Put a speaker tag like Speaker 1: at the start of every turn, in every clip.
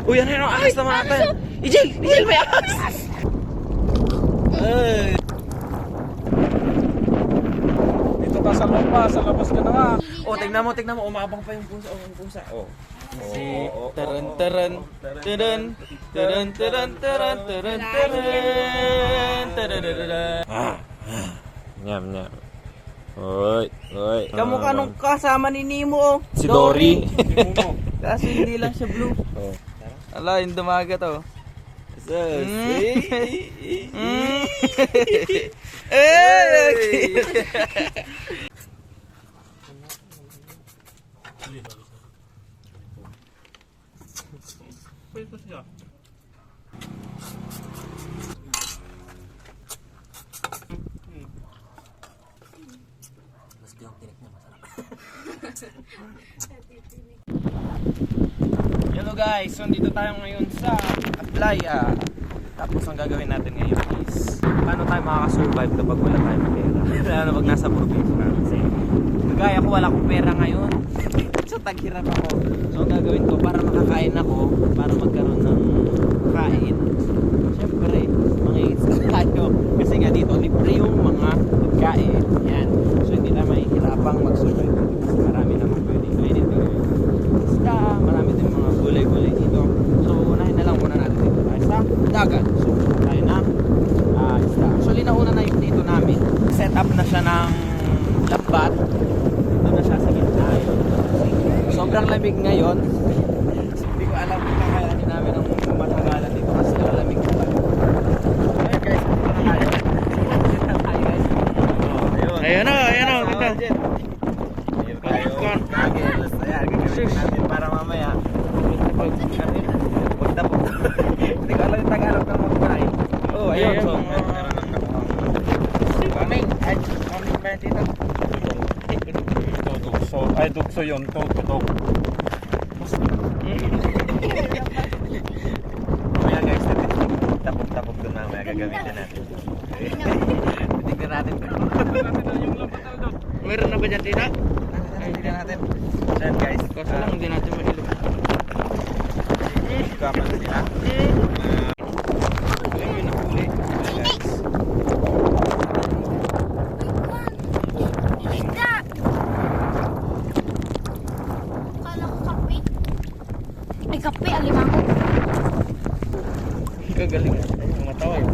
Speaker 1: Uy, ano yun? Ahas naman natin. Ijel, may ahas! Ay.
Speaker 2: Dito ka sa lupa, sa labas ka na nga.
Speaker 1: Oh, tignan mo, umabang pa yung pusa. Oh, yung pusa. Oh. Si taran. Nyam. Oy.
Speaker 3: Kamukha nung kasama ni Nemo, oh.
Speaker 1: Si Dory.
Speaker 3: Kaso hindi lang siya blue.
Speaker 1: Oh.
Speaker 3: Ala, yung dumagat, oh.
Speaker 1: Hello guys, so dito tayo ngayon sa Aplaya. Tapos ang gagawin natin ngayon is paano tayo makakasurvive kapag wala tayong pera. Ano pag nasa probinsya na kasi kagaya ko wala akong pera ngayon. So taghirap ako. So ang gagawin ko para makakain ako, para magkaroon ng kain. Siyempre, mangingits tayo. Kasi nga dito libre yung mga pagkain. Yan. So hindi na mahihirapang mag-survive kasi marami namang pwedeng kainin dito. Isda, marami din mga gulay-gulay dito. So unahin na lang muna natin dito tayo sa dagat. So tayo na isda. Actually nauna na yung dito namin. Set up na siya ng lambat. Ito na siya sa gitna. Sobrang lamig ngayon. Hindi ko alam kung kakayanin namin ang matagalan dito kasi malamig pa. Ayun guys, dito na tayo. Dito na tayo guys.
Speaker 3: Ayun o.
Speaker 1: Ayun tayo. Ayan, gagawin natin para mamaya pagtapos. Hindi ko alam yung Tagalog ng magpay. Oh, ayun. So, meron ng
Speaker 3: Kaming ba yan dito?
Speaker 2: Dukso. Ay, dukso yun. Tutok.
Speaker 1: Mamaya guys, tapog doon mamaya gagamitin natin. Tignan natin.
Speaker 3: Meron na ba dyan dito?
Speaker 1: Tignan natin. So yan guys.
Speaker 3: Kaso lang hindi natin mailog.
Speaker 1: Kapan na sila. Ayun, nakuli. Guys.
Speaker 4: Kala ko kape. Ay, kape, alimango.
Speaker 3: Kagaling na. Tumatawa yun.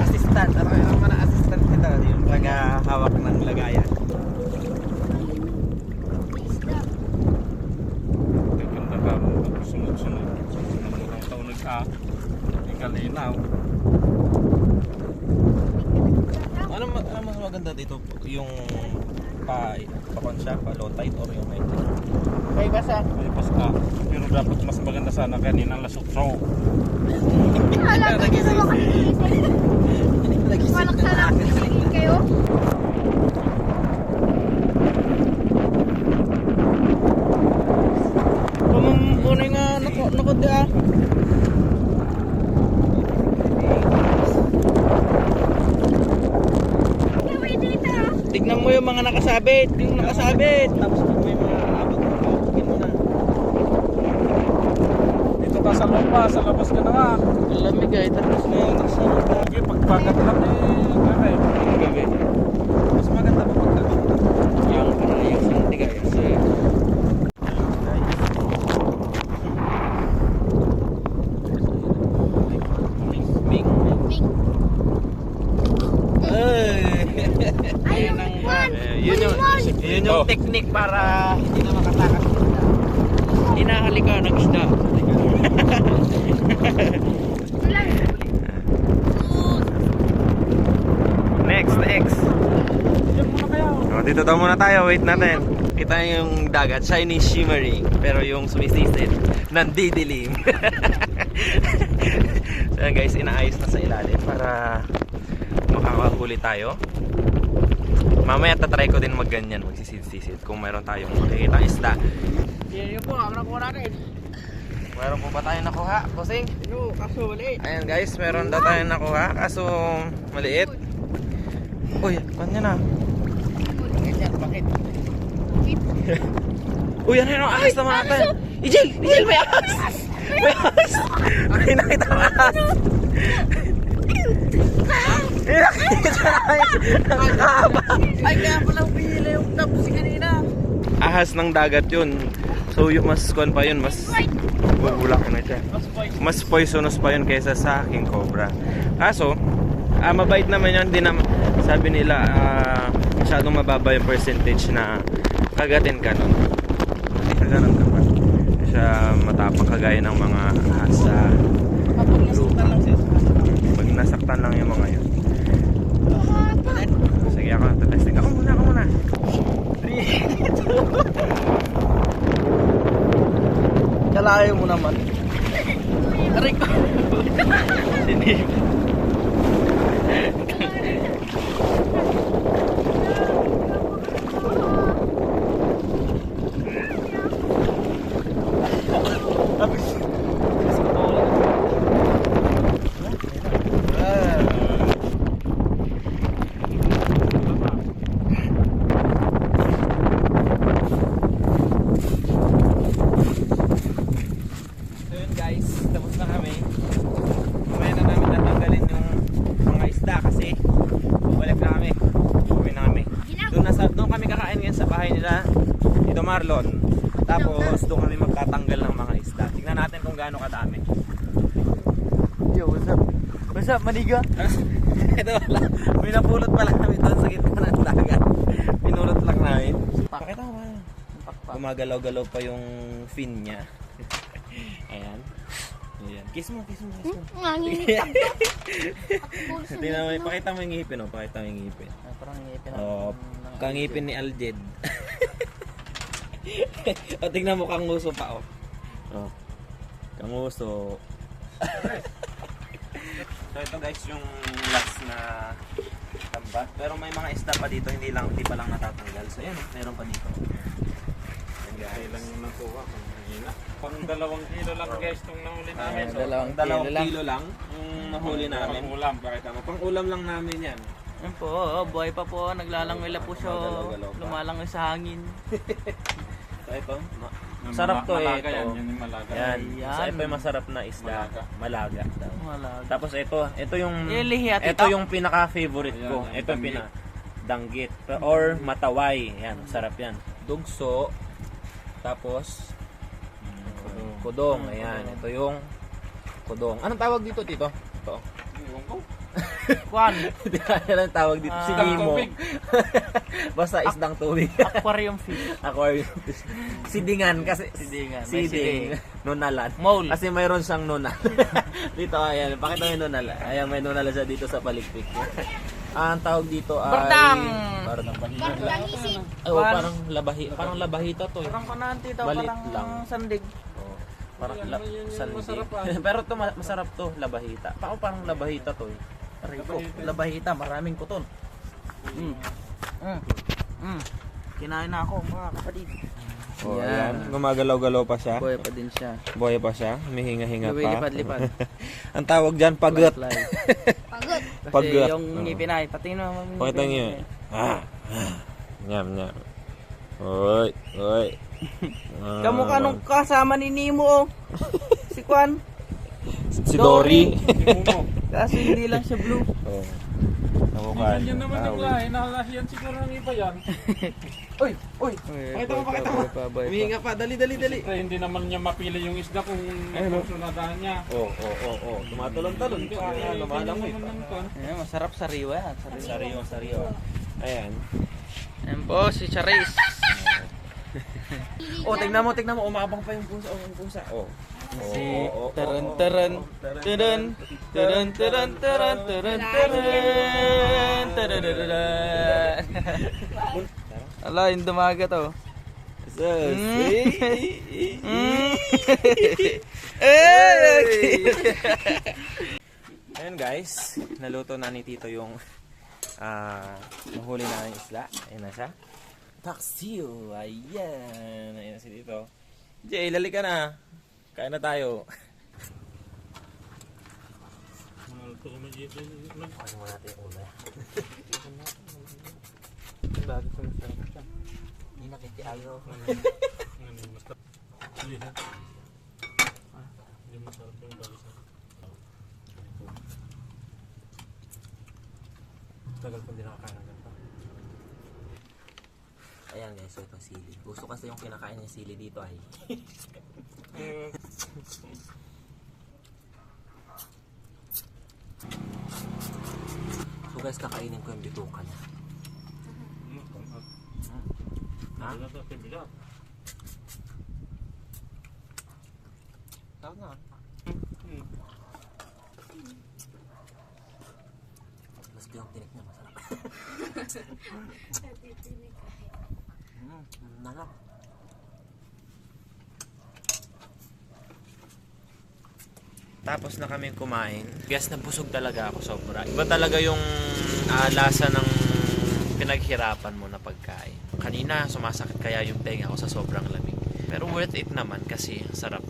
Speaker 1: Assistant. Ano yung mga assistant nito? Yung naghahawak ng lagayan.
Speaker 2: Ganda ka mo. Sunod-sunod. Namurang taon nagkalinaw.
Speaker 1: Ano mas maganda dito? Yung pakon siya, pa low tide or yung high tide?
Speaker 3: May basa.
Speaker 2: Ay, ka. Pero dapat mas maganda sana kanina lasutso.
Speaker 4: Alam ko dito makikinig. Walang sarap kinig kayo.
Speaker 3: Kumunay nga nakod ah.
Speaker 4: Kaya dito.
Speaker 3: Tignan mo yung mga nakasabit. Yung nakasabit.
Speaker 1: Tapos pag may mga abot mo, hukin mo na.
Speaker 2: Dito ka sa lupa, sa labas ka na nga.
Speaker 3: Lamig ay tapos na yung nakasabit.
Speaker 2: Sige, pagpagat lang kare.
Speaker 3: Gabi.
Speaker 1: Mas maganda pa pagkagawa.
Speaker 3: Yung panayos ng tigayos eh.
Speaker 1: Ming.
Speaker 4: Big. Ayun ang
Speaker 1: Yun yung technique para hindi na makatakas yung isda.
Speaker 3: Hinahalika ng isda.
Speaker 1: Next. Oh, dito daw muna tayo, wait natin. Kita yung dagat, shiny shimmering. Pero yung sumisisid, nandidilim. So yan guys, inaayos na sa ilalim para makakahuli tayo. Mamaya tatry ko din magganyan, magsisid-sisid kung meron tayong makikita isda.
Speaker 3: Yan po, ang nakuha natin.
Speaker 1: Meron po ba tayong nakuha, Kusing?
Speaker 3: Ano, kaso maliit.
Speaker 1: Ayan guys, meron daw tayong nakuha, kaso maliit. Uy, kanya na.
Speaker 3: Ganyan, bakit?
Speaker 1: Uy, ano yun? Ahas naman natin. Ijel, may ahas! May ahas! May nakita ang ahas! May nakita ang ahas!
Speaker 3: Ay, kaya pala pila yung tapos kanina.
Speaker 1: Ahas ng dagat yun. So yung mas kuwan pa yun, mas bubulak na siya. Mas poisonous pa yun kaysa sa king cobra. Kaso, mabait naman yun. Di naman, sabi nila, masyadong mababa yung percentage na kagatin ka nun. Ganun ka pa. Hindi siya matapang kagaya ng mga ahas sa lupa. Pag nasaktan lang yung mga yun. Sige ako, tatesting. Ako muna.
Speaker 3: Kalayo mo naman. Aray ko. Sinip.
Speaker 1: So yun guys, tapos na kami. Mamaya na namin natanggalin yung mga isda kasi balik na kami. Uwi na kami. Doon kami kakain ngayon sa bahay nila Tito Marlon. Tapos doon kami magtatanggal ng mga isda. Tingnan natin kung gaano kadami.
Speaker 3: Yo, what's up? What's up, maniga?
Speaker 1: Ito wala. May napulot pala kami doon sa gitna ng dagat. Pinulot lang namin. Pakita mo ba? Gumagalaw-galaw pa yung fin niya. Ayan. Ayan. Kiss mo.
Speaker 4: Nangingitab ka.
Speaker 1: Tingnan mo, pakita mo yung ngipin, oh. Pakita mo yung ngipin.
Speaker 3: Parang ngipin
Speaker 1: Oh, kangipin ni Aljed. O, tingnan mo kang nguso pa, oh. Oh. Kanguso. So ito guys yung last na tambat. Pero may mga isda pa dito, hindi pa lang natatanggal. So yan, meron pa dito. Yan guys.
Speaker 2: Kailan yung nakuha? Mahina. Pang 2 kilo lang guys itong nahuli namin.
Speaker 1: So,
Speaker 3: Dalawang
Speaker 1: dalawang
Speaker 3: kilo lang.
Speaker 1: kilo lang yung nahuli namin.
Speaker 2: Pang ulam, pakita mo.
Speaker 1: Pang ulam lang namin yan.
Speaker 3: Yan po, buhay pa po. Naglalangwila po siya.
Speaker 1: Galaw-galaw pa.
Speaker 3: Lumalangoy sa hangin.
Speaker 1: So ito, sarap to eh.
Speaker 2: Malaga yan,
Speaker 1: Ito.
Speaker 2: yun yung malaga.
Speaker 1: Yan.
Speaker 3: Yan.
Speaker 1: So ito yung masarap na isda. Malaga.
Speaker 3: Malag.
Speaker 1: Tapos ito yung
Speaker 3: Ilihiyat
Speaker 1: ito yung pinaka-favorite ko.
Speaker 2: Ayan,
Speaker 1: Ito yung
Speaker 2: danggit.
Speaker 1: danggit or mataway. Yan, sarap yan. Dugso. Tapos kudong. Ayan, ito yung kudong. Anong tawag dito, Tito? Ito.
Speaker 2: Iwan ko.
Speaker 3: Kwan,
Speaker 1: Hindi kaya lang tawag dito. Si
Speaker 3: Isdang
Speaker 1: Nemo.
Speaker 2: tubig.
Speaker 1: Basta isdang tubig.
Speaker 3: aquarium fish.
Speaker 1: Aquarium. Sidingan kasi.
Speaker 3: Sidingan. May
Speaker 1: Siding.
Speaker 3: siding.
Speaker 1: Nunalan.
Speaker 3: Mole.
Speaker 1: Kasi mayroon siyang nunal. Dito, ayan. Pakita mo yung nunal. Ayan, may nunal siya dito sa palikpik. Ang tawag dito ay...
Speaker 3: Bardang!
Speaker 1: Bardang.
Speaker 4: Bardang isin.
Speaker 1: Ay, oh, parang labahita to eh.
Speaker 3: Parang pananti daw,
Speaker 1: Balit
Speaker 3: parang
Speaker 1: lang.
Speaker 3: sandig.
Speaker 1: Oh, parang
Speaker 2: Yan, yan yung
Speaker 1: sandig.
Speaker 2: masarap, ah.
Speaker 1: Pero to masarap to, labahita. Parang labahita to eh.
Speaker 3: Rico, labahita, maraming kuton. Kinain na ako, mga kapatid.
Speaker 1: Oh,
Speaker 3: Yan.
Speaker 1: ayan. Gumagalaw-galaw pa siya.
Speaker 3: Buhay pa din siya.
Speaker 1: Buhay pa siya. May hinga-hinga pa.
Speaker 3: Lumilipad-lipad.
Speaker 1: Ang tawag dyan, pagot.
Speaker 3: Fly.
Speaker 4: Pagod.
Speaker 3: Kasi
Speaker 1: Pagot.
Speaker 3: yung
Speaker 1: Oo.
Speaker 3: ngipin ay, pati na mga
Speaker 1: Pakita niyo. Nyam. Oy.
Speaker 3: Kamukha nung kasama ni Nemo, oh. Si Kwan.
Speaker 1: si Dory.
Speaker 3: Kaso hindi lang siya blue.
Speaker 1: Oh. Kamukha.
Speaker 2: Yan naman yung lahi. Nakalahiyan siguro ng iba yan.
Speaker 1: Uy. Pakita mo. Humihinga pa. Dali.
Speaker 2: Siyempre, hindi naman niya mapili yung isda kung susunadahan niya.
Speaker 1: Oh. Tumatalon-talon.
Speaker 2: Hindi,
Speaker 1: Kaya lumalangoy
Speaker 2: naman
Speaker 1: pa.
Speaker 2: ng kan.
Speaker 3: Ayan, masarap sariwa yan.
Speaker 1: Sariyo. Ayan.
Speaker 3: Ayan po, si Charis.
Speaker 1: Oh, tignan mo. Umabang pa yung pusa. Oh.
Speaker 3: Si taran. Ala, yung dumaga to.
Speaker 1: Ayun guys, naluto na ni Tito yung nahuli na ng isla. Ayun na siya. Paksiw! Ayan! Ayan na si Tito. Jay, lali ka na. Kain na tayo. Ano mo natin yung una? Bakit sumasarap siya? Hindi nakitiago.
Speaker 2: Hindi na. Hindi masarap yung balsa. Tagal ko hindi nakakain ng ganito.
Speaker 1: Ayan guys, so ito sili. Gusto kasi yung kinakain niya sili dito ay. So guys, kakainin ko yung bituka niya. Ha?
Speaker 2: Ano na ito? Bilat.
Speaker 1: Tawag na. Mas yung tinik niya masarap. Nalap. Tapos na kami kumain. Guess nabusog talaga ako sobra. Iba talaga yung lasa ng pinaghirapan mo na pagkain. Kanina sumasakit kaya yung tenga ko sa sobrang lamig. Pero worth it naman kasi sarap.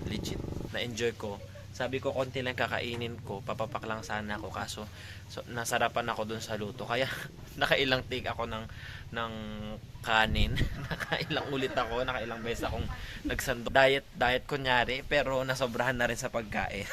Speaker 1: Legit. Na-enjoy ko. Sabi ko konti lang kakainin ko, papapak lang sana ako kaso nasarapan ako dun sa luto. Kaya nakailang take ako ng kanin. Nakailang ulit ako, nakailang beses akong nagsando. Diet kunyari pero nasobrahan na rin sa pagkain.